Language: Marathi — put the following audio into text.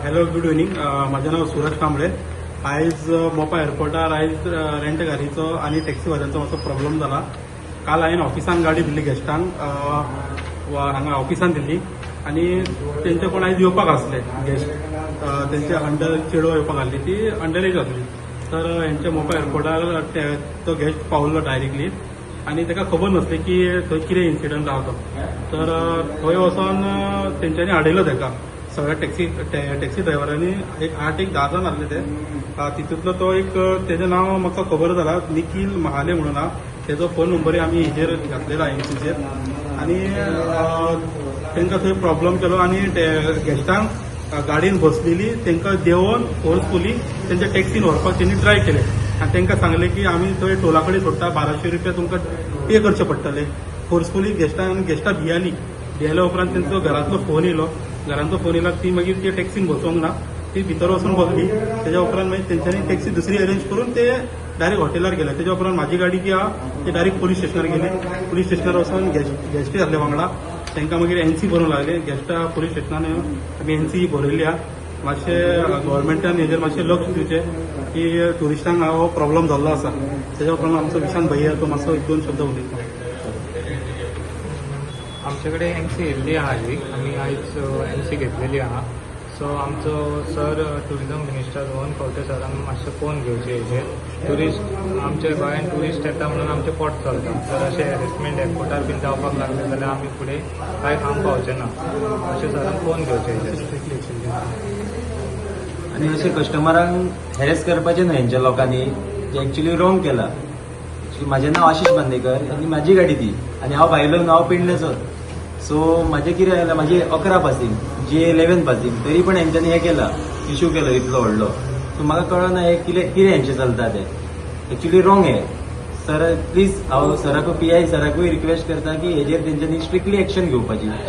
Hello good evening. माझं नाव सुरज कांबळे. आयज मोपा एअरपोर्टार आयज रेंट गाडीचो आणि टॅक्सीवाल्यांचो मातसो प्रॉब्लेम जाला. काल हांवें ऑफिसान गाडी दिल्ली गेस्टांक हांगा ऑफिसान दिल्ली आणि तेंचे कोण आयज येवपाक आसले गेस्ट. तेंचे अंडर चेडो येवपाक आसली, ती अंडर एज आसली. तर हेंचे मोपा एअरपोर्टार तो गेस्ट पावल्लो डायरेक्टली आणि ताका खबर नासली की थंय कितें इन्सिडंट जालो. तर थंय वचोन तेंच्यांनी हाडयलो ताका. सगळ्या टॅक्सी ड्रायव्हरांनी एक 8-10 जण आसले ते. तितूंतलो तो एक तेजें नाव म्हाका खबर जाला, निखील महाले म्हणून हा. तेजो फोन नंबरूय आमी हेजेर घातलेलो एनसीचेर. आणि तांकां थंय प्रॉब्लेम केलो आणि गेस्टांक गाडयेन बसलेली तांकां देंवन फोर्सफुली तेंच्या टॅक्सीन व्हरपाक तेणी ट्राय केले आणि तांकां सांगलें की आमी थंय टोला कडेन सोडटा, 1200 रुपया तुमकां पे करचे पडटले. फोर्सफुली गेस्टां भियेल्या उपरांत तेंचो घरांतलो फोन येयलो. घरांचो फोन येयला ती मागीर ते टॅक्सीन बसोंक ना, ती भितर वचून बसली. तेज्या उपरांत मागीर तेंच्यांनी टॅक्सी दुसरी अरेंज करून ते डायरेक्ट हॉटेलार गेले. तेज्या उपरांत म्हाजी गाडी जी आहा ती डायरेक्ट पोलीस स्टेशनार गेली. पोलीस स्टेशनार वचून गेस्टी आसले वांगडा, तांकां मागीर एनसी भरूंक लागले. गेस्टां पोलीस स्टेशनान आमी एनसी भरयली आहा. मातशें गव्हर्मेंटान हेजेर मातशें लक्ष दिवचें की ट्युरिस्टांक हो प्रॉब्लेम जाल्लो आसा. तेज्या उपरांत आमचो विशांत भैया तो मातसो 1-2 शब्द उलयता. आमच्याकडे एनसी येयल्ली आहा एक. आमी आयज एनसी घेतलेली आहा. सो आमचो sir tourism minister Rohan Khaunte सरान मातशें फोन घेवचे हेजेर. ट्युरिस्ट आमच्या गोंयांत ट्युरिस्ट येता म्हणून आमचें पोट चलता. जर अशें हॅरेसमेंट एअरपोर्टार बीन जावपाक लागले जाल्यार आमी फुडें कांय काम पावचें ना. अशें सरान फोन घेवचे हेजेर. आणि असे कस्टमरांक हॅरेस करपाचें न्हय हेंच्या लोकांनी, जे एक्च्युली रॉंग केला. म्हाजें नांव आशिश बांदेकर आनी म्हाजी गाडी ती आनी हांव भायलो हांव पेडणेचो. सो म्हाजें कितें जालां, म्हाजी 11 पासींग जी 11 पासींग, तरी पण हेंच्यांनी हें केला, इशू केलो इतलो व्हडलो. सो म्हाका कळना हें कितें हेंचें चलता तें. एक्च्युली रॉंग हें. सर प्लीज हांव सराकूय PI सराकूय रिक्वेस्ट करता की हेजेर तेंच्यांनी स्ट्रिक्टली एक्शन घेवपाची.